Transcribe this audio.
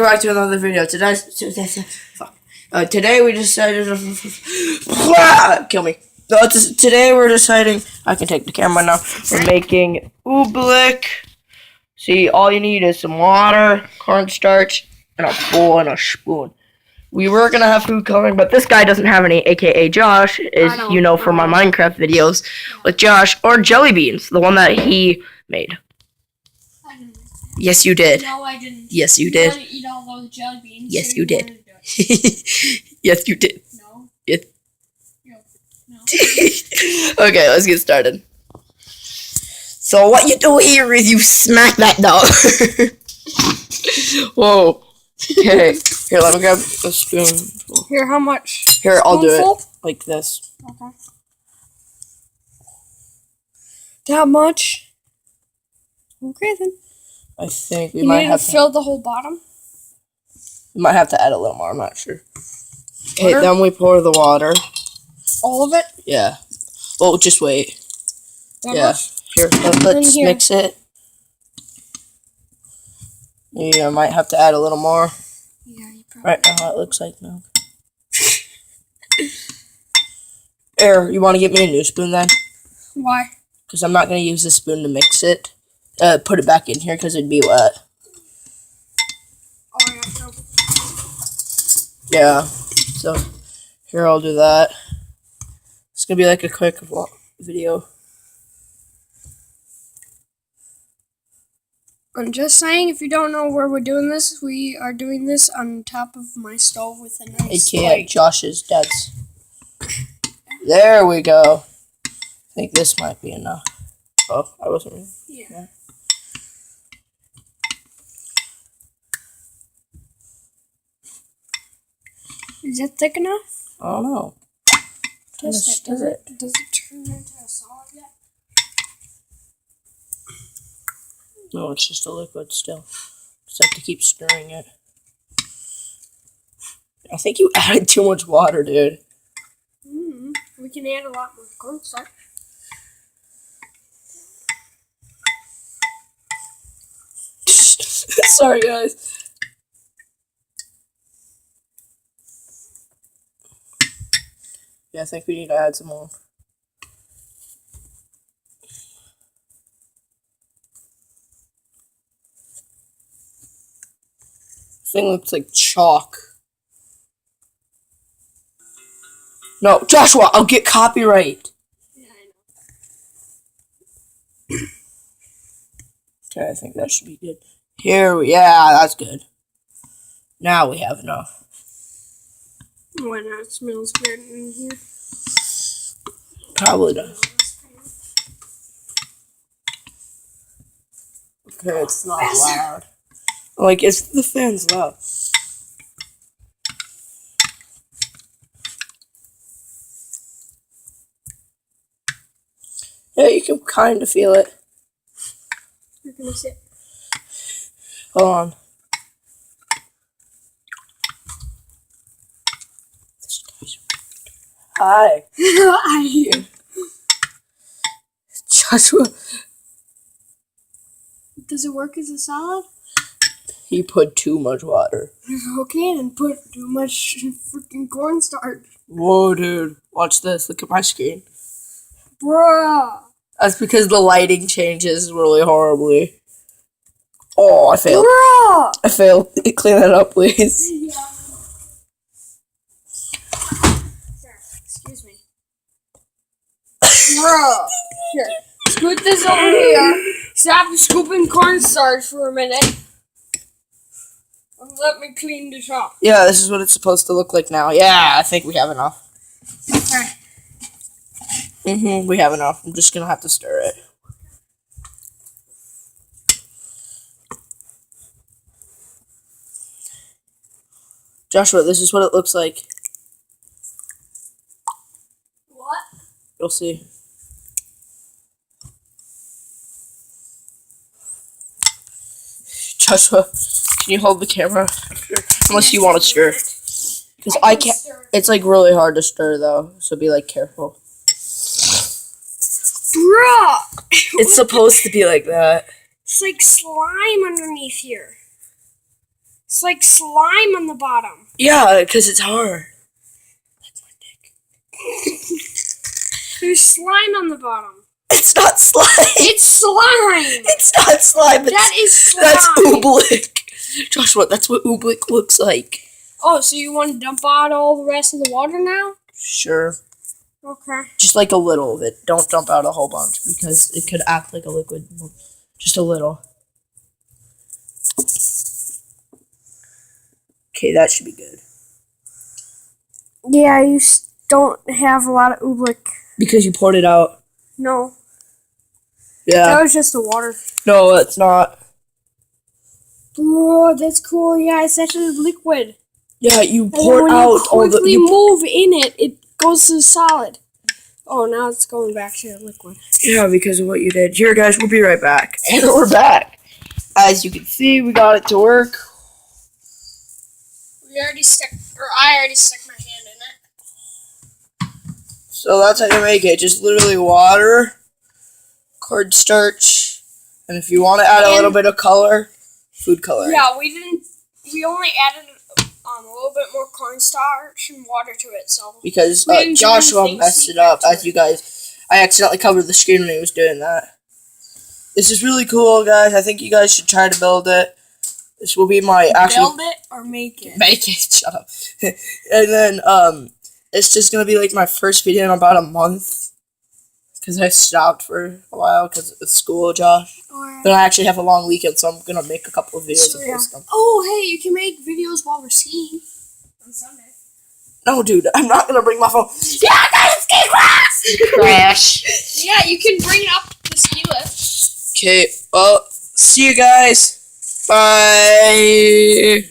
back to another video. Today we decided kill me. No, today we're deciding. I can take the camera now. We're making Ooblek. See, all you need is some water, cornstarch, and a bowl and a spoon. We were gonna have food coloring, but this guy doesn't have any, aka Josh, is from my Minecraft videos with Josh, or jelly beans, the one that he made. I didn't. Yes, you did. No, I didn't. Yes, you did. You wanted to eat all those jelly beans. Yes, so you did. wanted to do it. Yes, you did. No. Yes. No. Okay, let's get started. So what you do here is you smack that dog. Whoa. Okay. Here, let me grab a spoon. Here, how much? Here, I'll do Spoonful? it like this. Okay. That much? Okay, then. I think we You might need have to fill the whole bottom? We might have to add a little more, I'm not sure. Okay, Water? then we pour the water. All of it? Yeah. Well, just wait. That Yeah. much? Here, let's here. mix it. Yeah, I might have to add a little more. Yeah, you probably. Right now, it looks like milk. Here, you want to get me a new spoon then? Why? Because I'm not going to use this spoon to mix it. Put it back in here because it'd be wet. Oh, yeah, no. Yeah. So, here, I'll do that. It's going to be like a quick video. I'm just saying, if you don't know where we're doing this, we are doing this on top of my stove with a nice AKA Josh's dad's. There we go. I think this might be enough. Oh, I wasn't ready. Yeah. Is that thick enough? I don't know. Does it turn into a solid yet? No, it's just a liquid still. Just have to keep stirring it. I think you added too much water, dude. We can add a lot more cornstarch. Sorry, guys. Yeah, I think we need to add some more. This thing looks like chalk. No, Joshua, I'll get copyright. Yeah, I know. Okay, I think that should be good. Yeah, that's good. Now we have enough. Why not? It smells good in here. Probably does. Okay, it's not loud. Like, it's the fan's loud. Yeah, you can kind of feel it. You're gonna sit. Hold on. Hi. I Joshua. Does it work as a salad? He put too much water. Okay, then put too much freaking cornstarch. Whoa, dude. Watch this. Look at my screen. Bruh. That's because the lighting changes really horribly. Oh, I failed. Bruh. I failed. Clean that up, please. Yeah. Sir, excuse me. Bruh. Here. Scoot this over here. Stop scooping cornstarch for a minute. And let me clean this up. Yeah, this is what it's supposed to look like now. Yeah, I think we have enough. Okay. We have enough. I'm just gonna have to stir it. Joshua, this is what it looks like. What? You'll see. Joshua, can you hold the camera? Unless you want to stir. Because I can't. It's like really hard to stir though, so be like careful. Bruh! It's supposed to be like that. It's like slime underneath here. It's like slime on the bottom. Yeah, because it's hard. That's my dick. There's slime on the bottom. It's not slime. It's slime. It's not slime. That is slime. That's Ooblek. Joshua, that's what Ooblek looks like. Oh, so you want to dump out all the rest of the water now? Sure. Okay. Just like a little of it. Don't dump out a whole bunch because it could act like a liquid. Just a little. Okay, that should be good. Yeah, you don't have a lot of Ooblek. Because you poured it out. No. Yeah. That was just the water. No, it's not. Bro, that's cool. Yeah, it's actually liquid. Yeah, you And pour then when out all the. you move in it, it goes to solid. Oh, now it's going back to liquid. Yeah, because of what you did. Here, guys, we'll be right back. And we're back. As you can see, we got it to work. I already stuck my hand in it. So that's how you make it. Just literally water, cornstarch, and if you want to add a little bit of color, food color. Yeah, we only added a little bit more cornstarch and water to it, so. Because we didn't do Joshua anything messed it secret up. to As it. you guys, I accidentally covered the screen when he was doing that. This is really cool, guys. I think you guys should try to build it. This will be my actual. Build it or make it? Make it. Shut up. And then it's just gonna be like my first video in about a month because I stopped for a while because of school, Josh. Alright. Then I actually have a long weekend, so I'm gonna make a couple of videos and post them. Oh, hey, you can make videos while we're skiing on Sunday. No, dude, I'm not gonna bring my phone. Yeah, guys, ski class. Crash. Yeah, you can bring up the ski lift. Okay. Well, see you guys. Bye.